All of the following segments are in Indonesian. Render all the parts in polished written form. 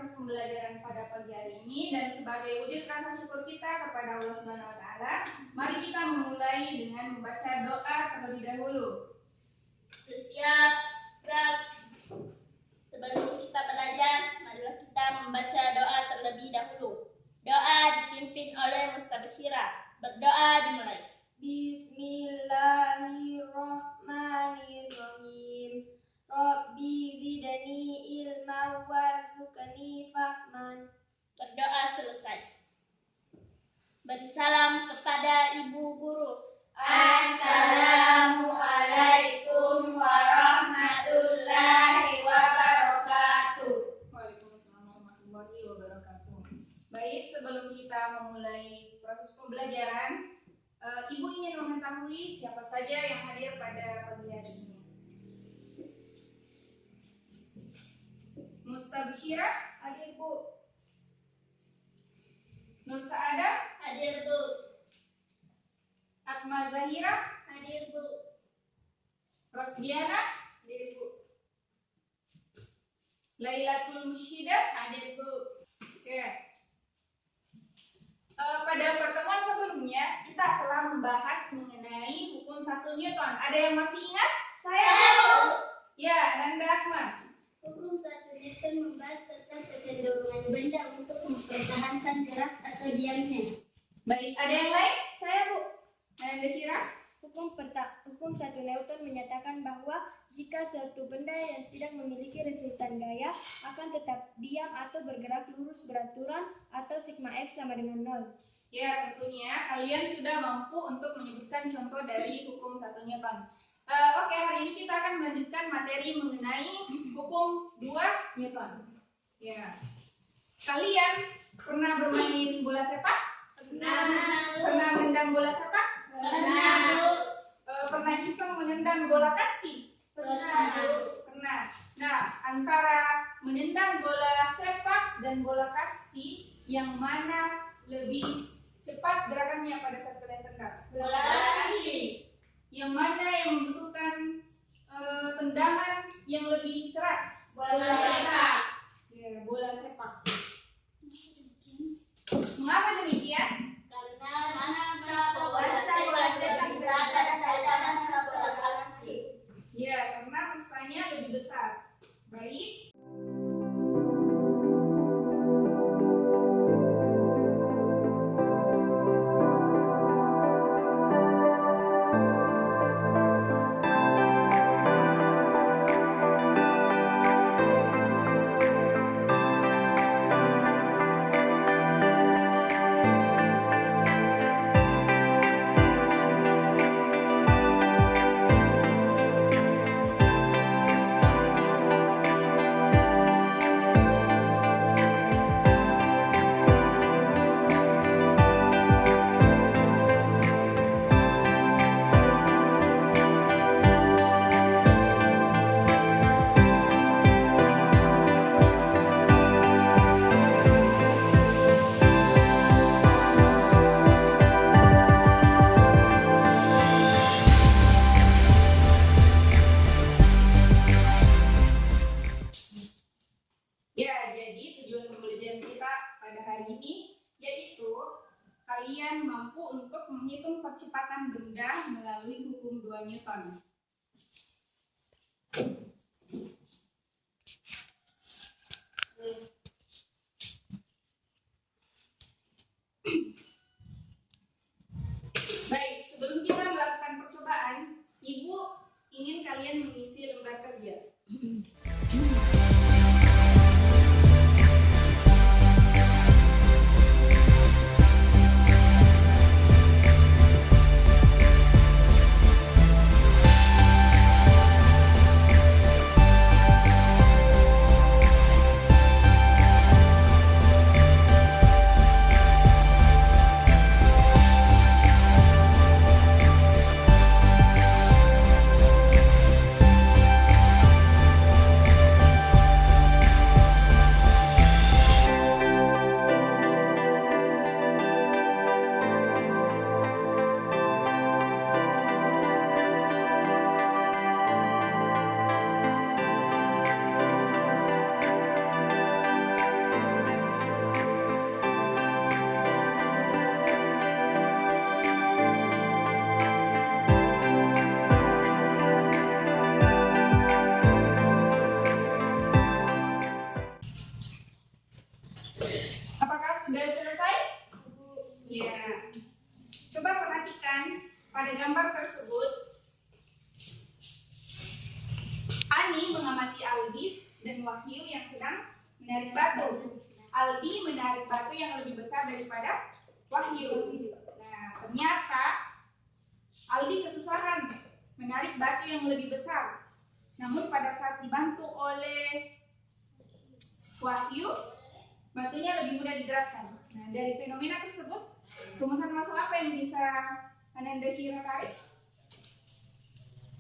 proses pembelajaran pada pagi hari ini, dan sebagai wujud rasa syukur kita kepada Allah Subhanahu wa taala, mari kita memulai dengan membaca doa terlebih dahulu. Bersiap, gerak. Sebelum kita belajar, marilah kita membaca doa terlebih dahulu. Doa dipimpin oleh Mustabsyirah. Berdoa dimulai. Bismillahirrahmanirrahim. Rabbi zidni ilma warzuqni fahman. Berdoa selesai. Beri salam kepada ibu guru. Assalamualaikum warahmatullahi wabarakatuh. Waalaikumsalam warahmatullahi wabarakatuh. Baik, sebelum kita memulai proses pembelajaran, Ibu ingin mengetahui siapa saja yang hadir pada pagi hari ini. Mustabsyirah hadir, Bu. Nur Saada Hadir, Bu. Akma Zahira Hadir, Bu. Rosdiana Hadir, Bu. Lailatul Musyidah. Hadir, Bu. Oke. Pada pertemuan sebelumnya kita telah membahas mengenai hukum 1 Newton. Ada yang masih ingat? Saya, Bu. Ya, Nanda Akma. Hukum 1 Newton membahas tentang kecenderungan benda untuk mempertahankan gerak atau diamnya. Baik, ada yang lain? Saya, Bu. Nanda Syirah. Hukum 1 Newton menyatakan bahwa jika suatu benda yang tidak memiliki resultan gaya akan tetap diam atau bergerak lurus beraturan atau sigma F sama dengan 0. Ya, tentunya kalian sudah mampu untuk menyebutkan contoh dari hukum 1 Newton. Oke, hari ini kita akan melanjutkan materi mengenai hukum 2 Newton. Ya. Kalian pernah bermain bola sepak? Pernah menendang bola sepak? Pernah, Bu. Pernah iseng menendang bola kasti? Pernah, Bu. Pernah. Nah, antara menendang bola sepak dan bola kasti, yang mana lebih cepat gerakannya pada saat kalian tendang? Bola kaki. Yang mana yang membutuhkan tendangan yang lebih keras? Bola sepak. Ya, bola sepak. Mengapa demikian? Karena masa bola sepak lebih besar daripada masa bola kaki. Ya, karena masanya lebih besar. Baik. Ya, jadi tujuan pembelajaran kita pada hari ini yaitu kalian mampu untuk menghitung percepatan benda melalui hukum 2 Newton. Baik, sebelum kita melakukan percobaan, Ibu ingin kalian mengisi lembar kerja. Aldi dan Wahyu yang sedang menarik batu. Aldi menarik batu yang lebih besar daripada Wahyu. Nah, ternyata Aldi kesusahan menarik batu yang lebih besar. Namun pada saat dibantu oleh Wahyu, batunya lebih mudah digerakkan. Nah, dari fenomena tersebut, rumusan masalah apa yang bisa Ananda Syira tarik?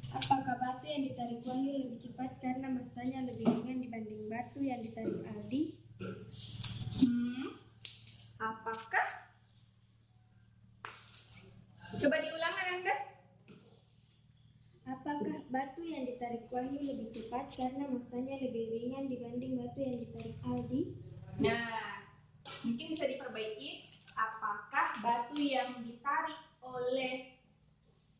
Apakah batu yang ditarik Wahyu lebih cepat karena masanya lebih ringan dibanding batu yang ditarik Aldi? Apakah? Coba diulang Ananda. Apakah batu yang ditarik Wahyu lebih cepat karena masanya lebih ringan dibanding batu yang ditarik Aldi? Nah, mungkin bisa diperbaiki. Apakah batu yang ditarik oleh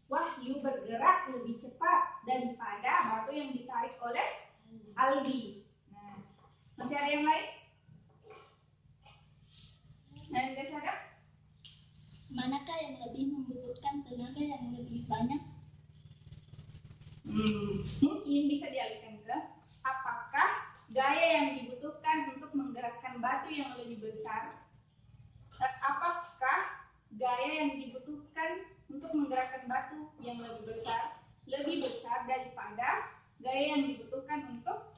Wahyu bergerak lebih cepat daripada batu yang ditarik oleh Aldi? Nah, masih ada yang lain? Anda sadar? Manakah yang lebih membutuhkan tenaga yang lebih banyak? Mungkin bisa dialihkan ke apakah gaya yang dibutuhkan untuk menggerakkan batu yang lebih besar? Apakah gaya yang dibutuhkan untuk menggerakkan batu yang lebih besar daripada gaya yang dibutuhkan untuk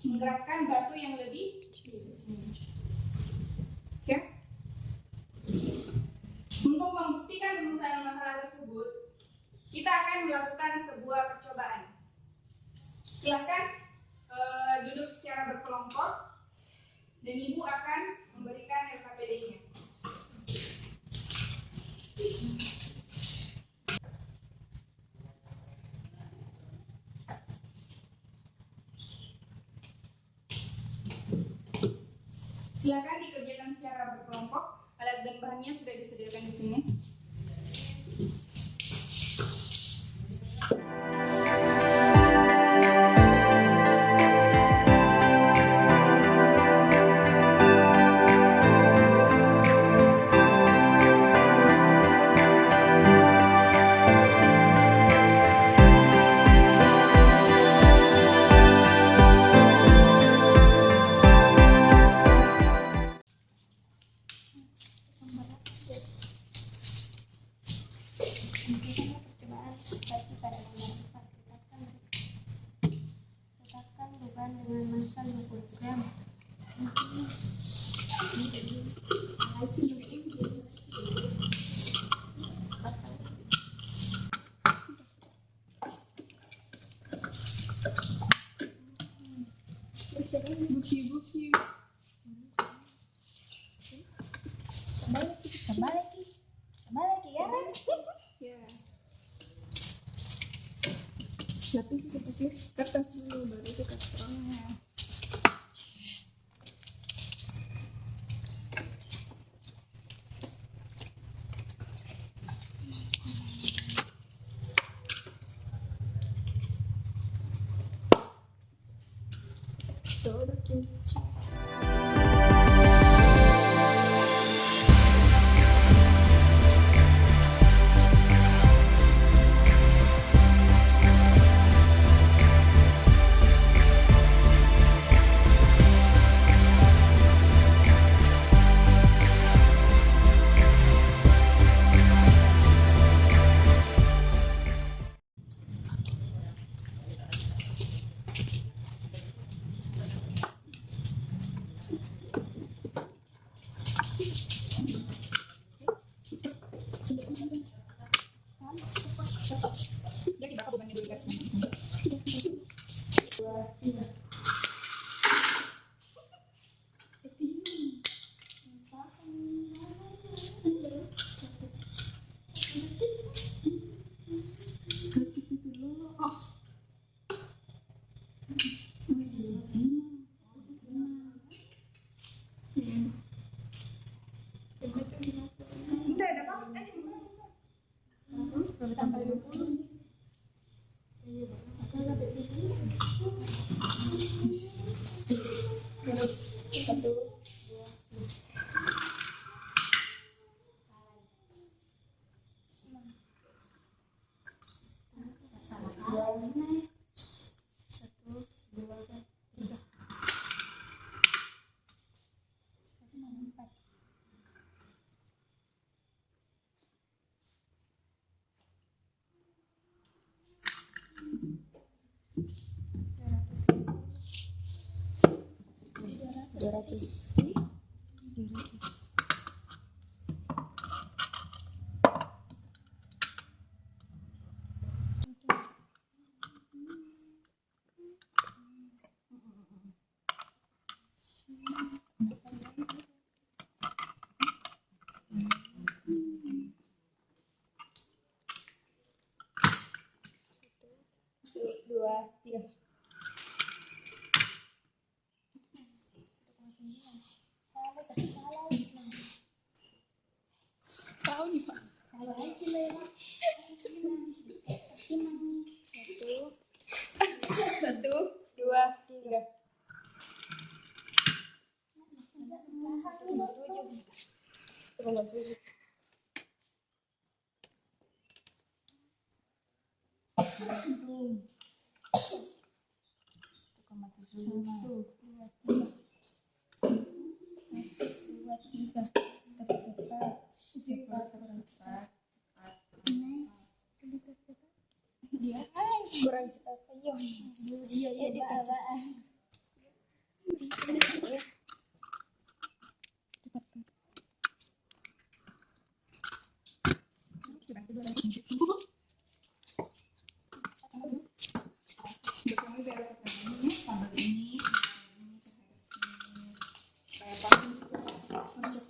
menggerakkan batu yang lebih kecil? Oke. Untuk membuktikan rumusan masalah tersebut, kita akan melakukan sebuah percobaan. Silakan duduk secara berkelompok dan Ibu akan memberikan LKPD-nya. Silakan dikerjakan secara berkelompok. Alat dan bahannya sudah disediakan di sini. Percobaan batu pada nomor 4. Letakkan beban dengan massa 50 gram. Buki. Kembali ya. Ya. Lapis itu pakai kertas dulu, baru itu kertasnya. Soda kecil. Dia dibakar bebannya dulu guys. Udah ada apa? Tambah 20. 700. Dua, tiga. Tahu nih Pak. Kalau aja lewat. Satu, dua, tiga. 1,7. Kurang cepat ayo. Dia ditebak.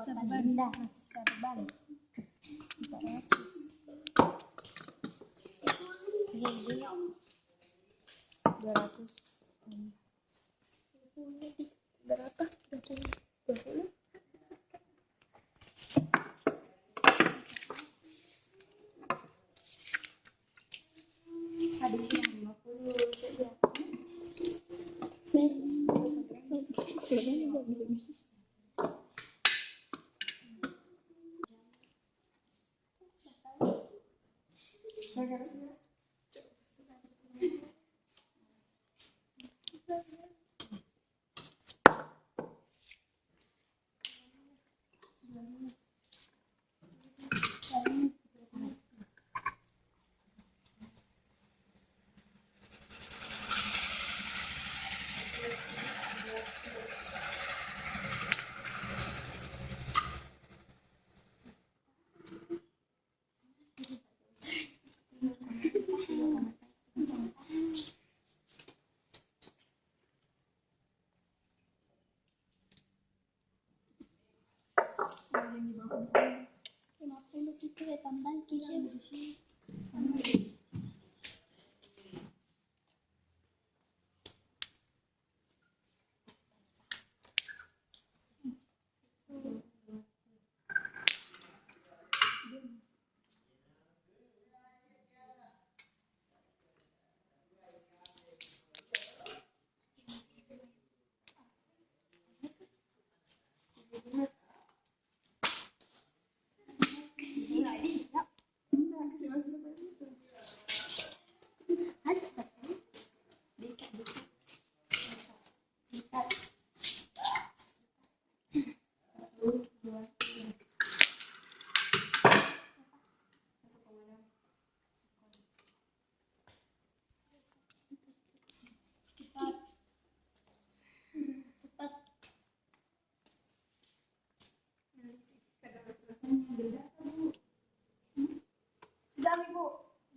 Serban 400. 200. Berapa? 20. Ada yang 50 saja. Yang di bawah. 50 gitu ya tambah kisah.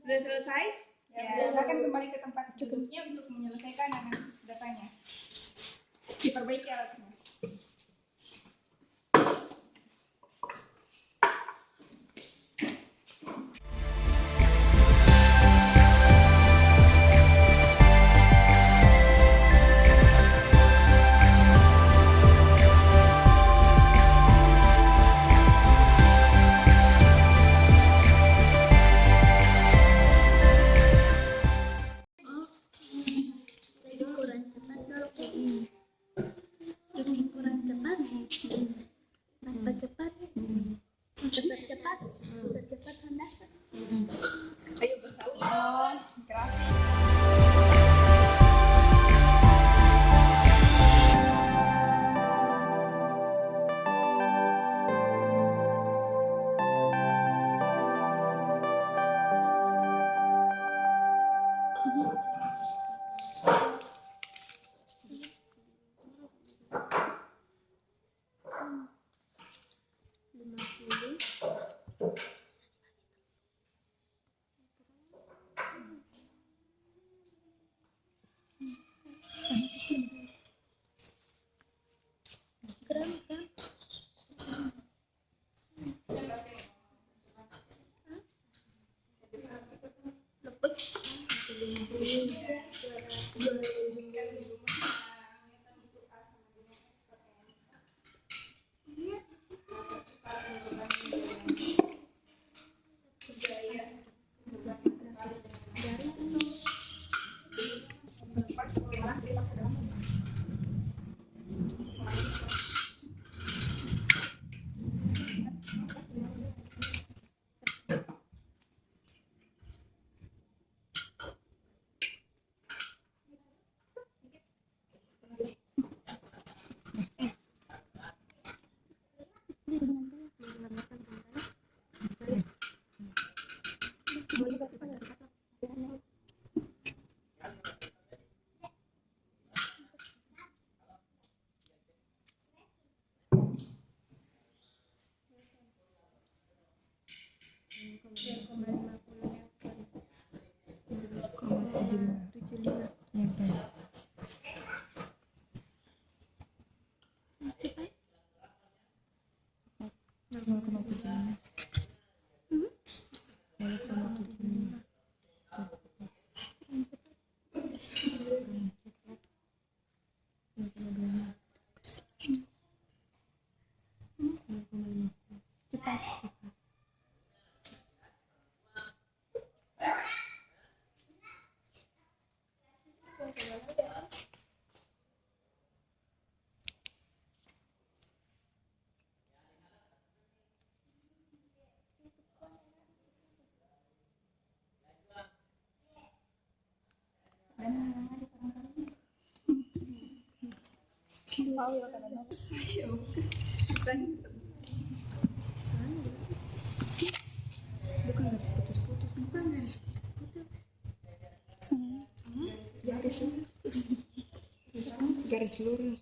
Sudah selesai? Ya, silakan kembali ke tempat duduknya untuk menyelesaikan analisis datanya. Diperbaiki alatnya. Jadi kurang cepat kalau kayak gini. Bukan garis putus-putus, bukan garis putus-putus. Garis lurus. Garis lurus.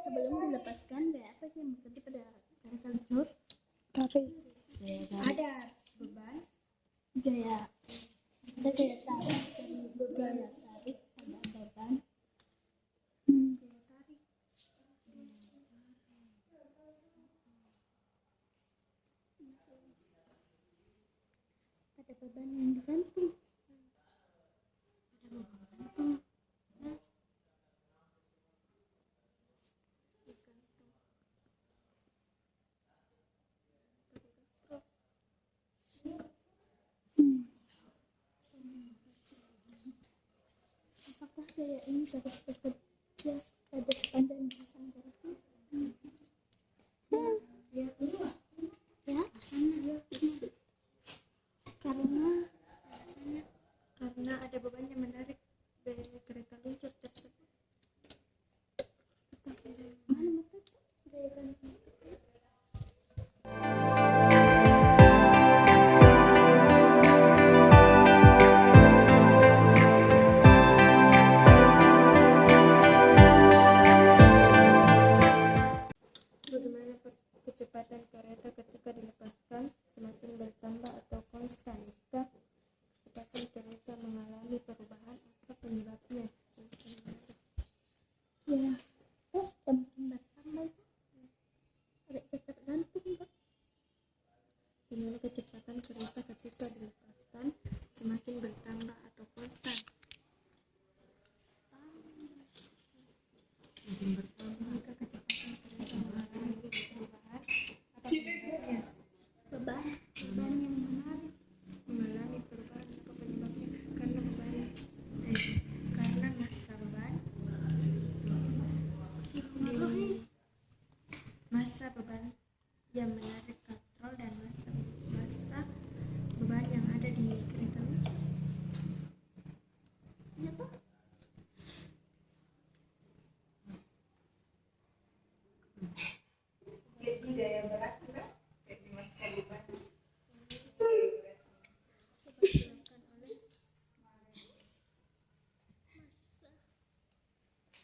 Sebelum dilepaskan gaya apa yang bekerja pada gerakan lurus? Tarik. Ada beban, gaya. Ada gaya tarik dari beban. Gaya tarik ada beban. Gaya tarik. Ada beban yang digantung. Ada beban gantung. Apakah gaya ini dapat bekerja pada sepanjang lintasan gerakan? Ya. konstan. Jika kecepatan kereta mengalami perubahan, apa penyebabnya? Ya, semakin bertambah ada tergantung Pak. Di mana kecepatan kereta ketika dilepaskan semakin bertambah atau konstan? Jika kecepatan kereta mengalami perubahan, apa penyebabnya? Beban yang menarik. Mengalami perubahan, apa penyebabnya? Karena massa beban massa beban yang menarik katrol dan massa beban yang ada di kereta. Ya Pak. Jadi gaya berat juga. Jadi masa beban. Coba dilakukan oleh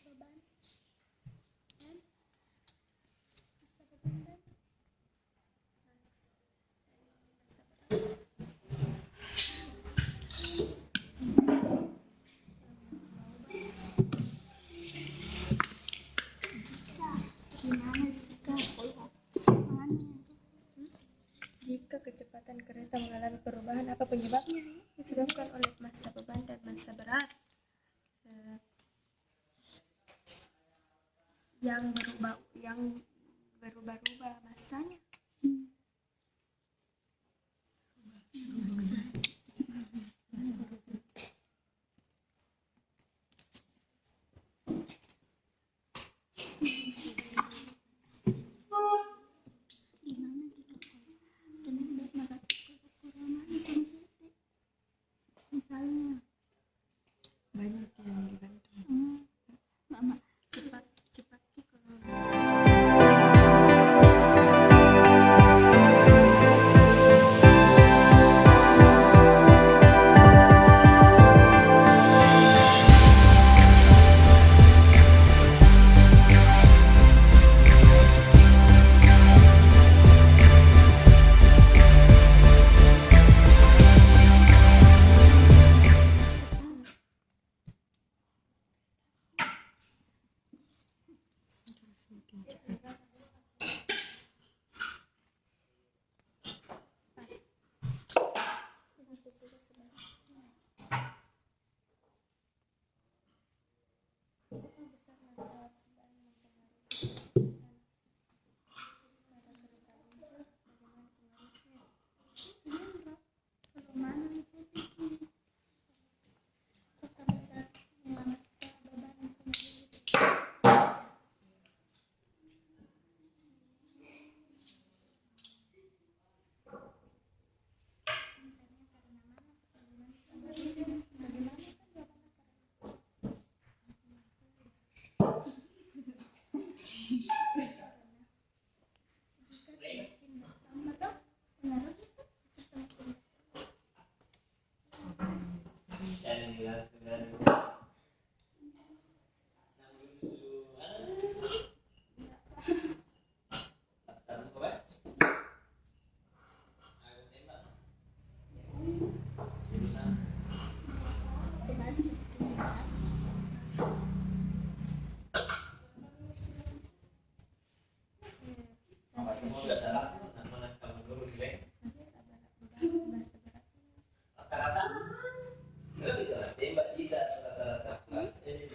Beban dan masa beban dan gimana jika jika kecepatan kereta mengalami perubahan, apa penyebabnya? Disebabkan oleh massa beban dan massa berat yang berubah-ubah massanya. gimana jika tenaga negatif kekurangan konsumsi misalnya Banyak yang dibantu. Mama Cepat kalau semakin cepat.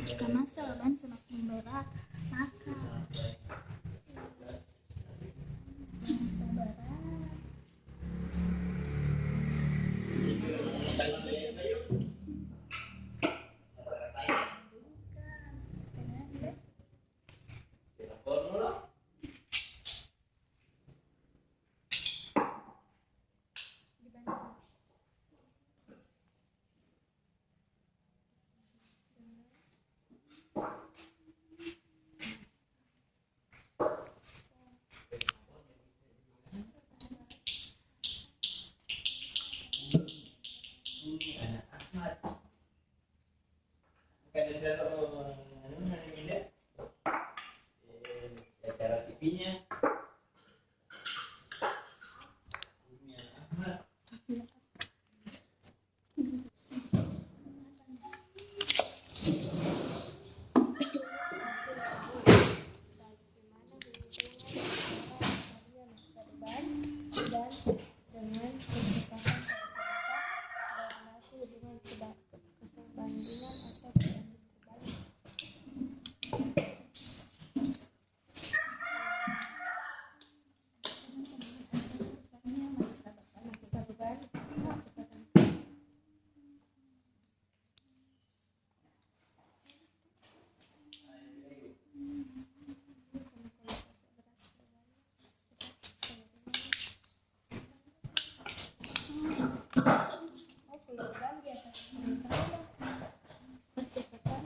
jika masa beban semakin berat maka Oh, kilogram biasa kereta. Percepatan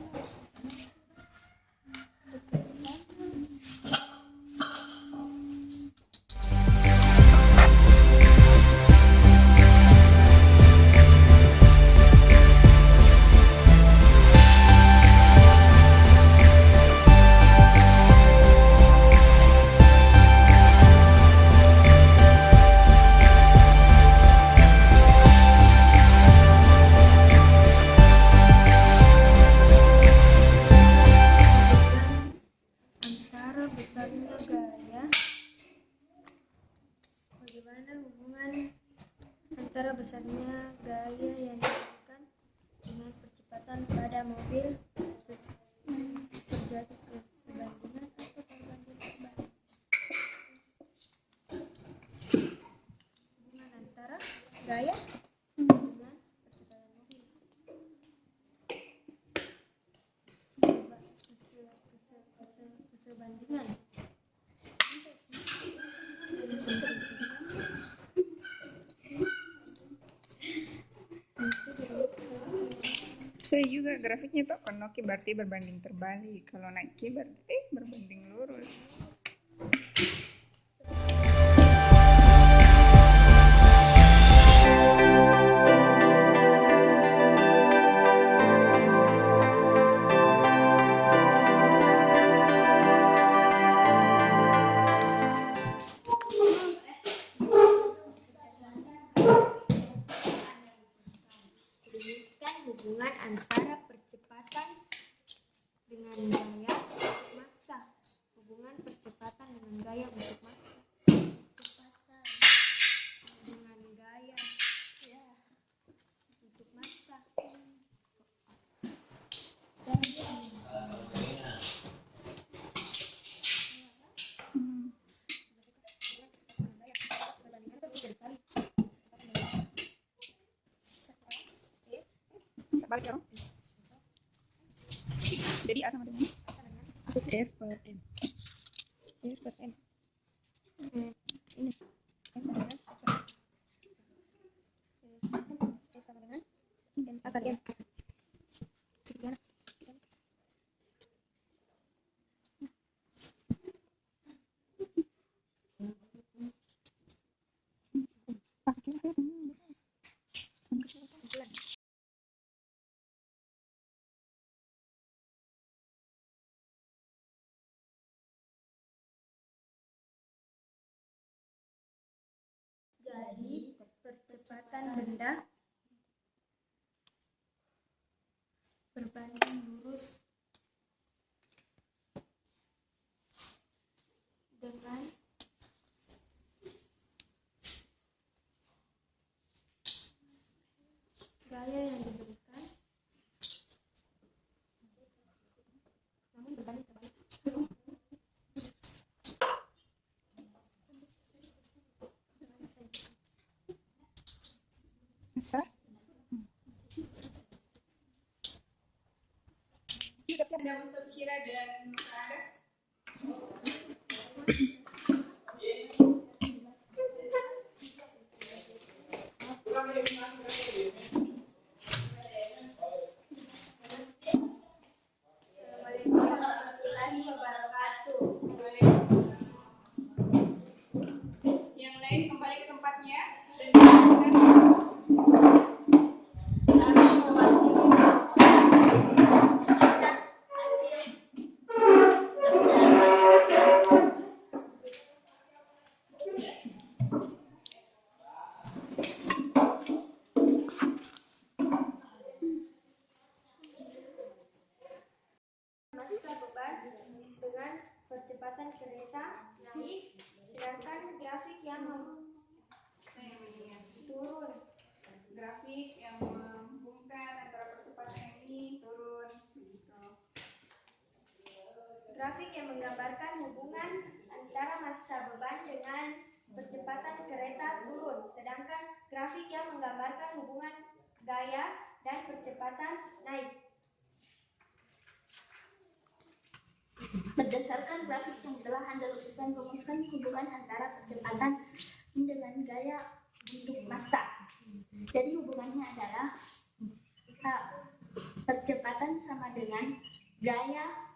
antara besarnya gaya. Bagaimana hubungan antara besarnya gaya yang dilakukan dengan percepatan pada mobil terjadi kesebandingan atau perbandingan terbalik? Hubungan antara gaya dengan percepatan mobil kesebandingan. Saya juga grafiknya tuh kalau Noki berarti berbanding terbalik, kalau Nike berarti berbanding lurus. Rumuskan hubungan antara percepatan dengan gaya untuk massa. Hubungan percepatan dengan gaya untuk massa. Percepatan dengan gaya untuk massa. Balik ya, Rom. Jadi A sama dengan F per M. F per M. Ini M sama dengan F sama dengan M A kali M. Sekian. Jadi percepatan benda berbanding lurus dengan gaya yang diberikan, namun berbanding terbalik. masa. Anda mustabsyirah dan Anda. Assalamualaikum warahmatullahi wabarakatuh. Yang lain kembali ke tempatnya dan dilakukan. Kami mewakili massa beban dengan percepatan kereta naik, sedangkan grafik yang turun. Grafik yang menghubungkan antara percepatan ini turun begitu. Grafik yang menggambarkan hubungan antara massa beban dengan percepatan kereta turun, sedangkan grafik yang menggambarkan hubungan gaya dan percepatan naik. Berdasarkan grafik yang telah Anda lukiskan, rumuskan hubungan antara percepatan dengan gaya untuk massa. Jadi hubungannya adalah percepatan sama dengan gaya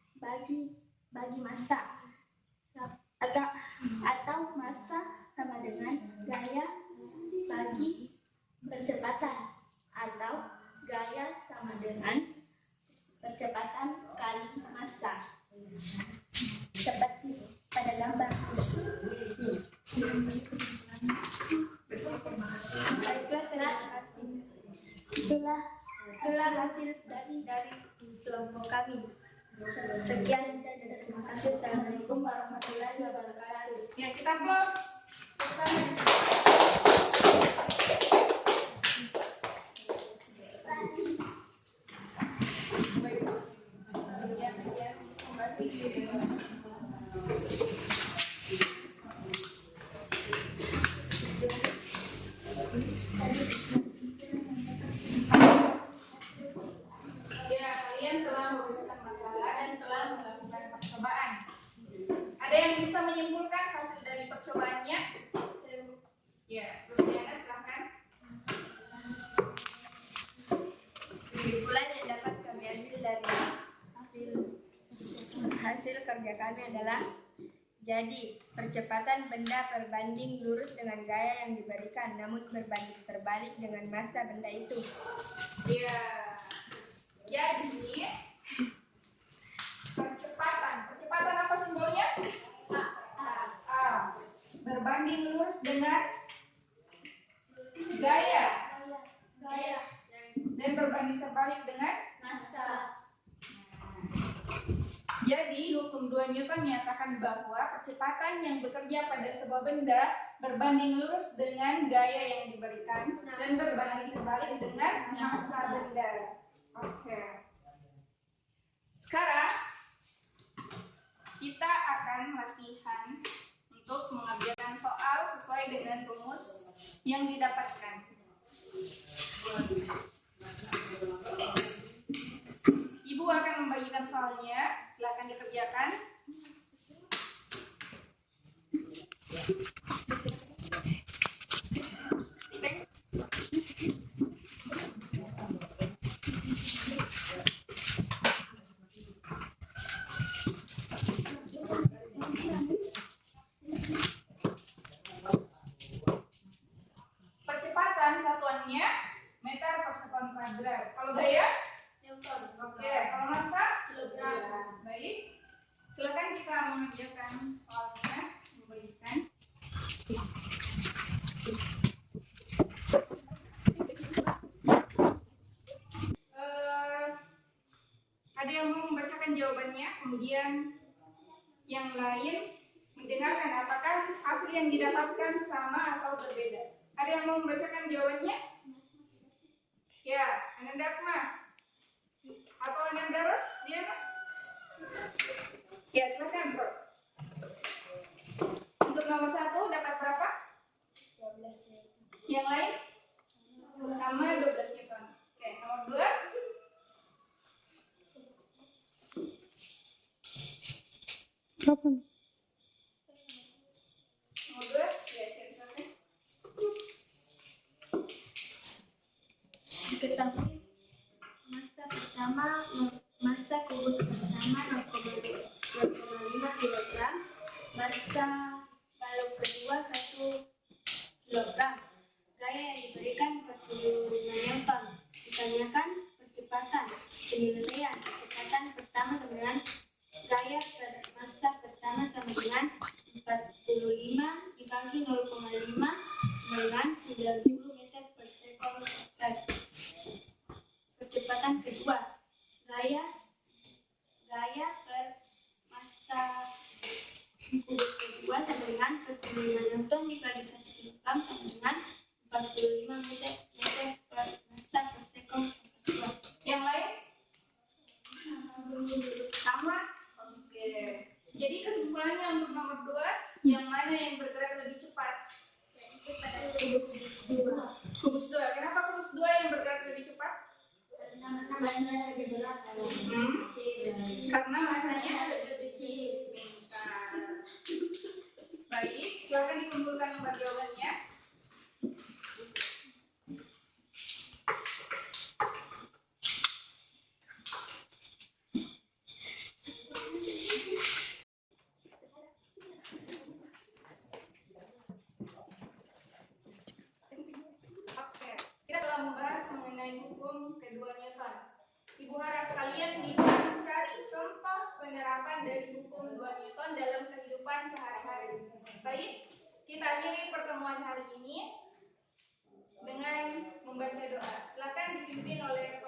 bagi massa, atau massa sama dengan gaya bagi percepatan, atau gaya sama dengan percepatan kali massa, seperti pada gambar. Itulah hasil dari kelompok kami. Sekian dan terima kasih. Assalamualaikum warahmatullahi wabarakatuh. Ya, kita close. Ya, kalian telah merumuskan masalah dan telah melakukan percobaan. Ada yang bisa menyimpulkan hasil dari percobaannya? Ya, terus Diana silahkan. Kesimpulan yang dapat kami ambil dari hasil kerja kami adalah: jadi, percepatan benda berbanding lurus dengan gaya yang diberikan, namun berbanding terbalik dengan massa benda itu. Ya, jadi percepatan apa simbolnya? A. Berbanding lurus dengan gaya dan berbanding terbalik dengan Massa. Jadi, hukum 2 Newton menyatakan bahwa percepatan yang bekerja pada sebuah benda berbanding lurus dengan gaya yang diberikan dan berbanding terbalik dengan massa benda. Oke. Sekarang kita akan latihan untuk mengerjakan soal sesuai dengan rumus yang didapatkan. Ibu akan membagikan soalnya, silakan dikerjakan. Percepatan satuannya meter per sekon kuadrat. Kalau gaya? Newton. Oke, kalau massa? Kilogram. Baik. Silakan kita mengerjakan soalnya, membagikan. Ada yang mau membacakan jawabannya, kemudian yang lain mendengarkan apakah hasil yang didapatkan sama atau berbeda. Ada yang mau membacakan jawabannya? Ya, Ananda Akma atau Ananda Ros? Dia? Ya, silakan Ros. Untuk nomor 1 dapat berapa? 12. Yang lain? Sama 12 Newton. Oke, nomor 2? Berapa? Nomor 2? Ya, silakan. Diketahui massa kubus pertama 0,5 kg, massa balok kedua 1 kg. Gaya yang diberikan 45 Newton. Ditanyakan percepatan. Penyelesaian percepatan pertama dengan gaya per massa pertama sama dengan 45 dibagi 0,5 dengan 90 meter per sekon. Percepatan kedua, gaya per massa kubus kedua sama dengan 45 Newton dibagi 1 kg sama dengan 45 meter per massa per sekon. Yang lain? Sama? Oke. Jadi kesimpulannya untuk nomor 2, yang mana yang bergerak lebih cepat? Kubus 2. Kenapa kubus 2 yang bergerak lebih cepat? Karena masanya lebih kecil. Baik, membahas mengenai hukum kedua Newton. Ibu harap kalian bisa mencari contoh penerapan dari hukum 2 Newton dalam kehidupan sehari-hari. Baik, kita akhiri pertemuan hari ini dengan membaca doa. Silakan dipimpin oleh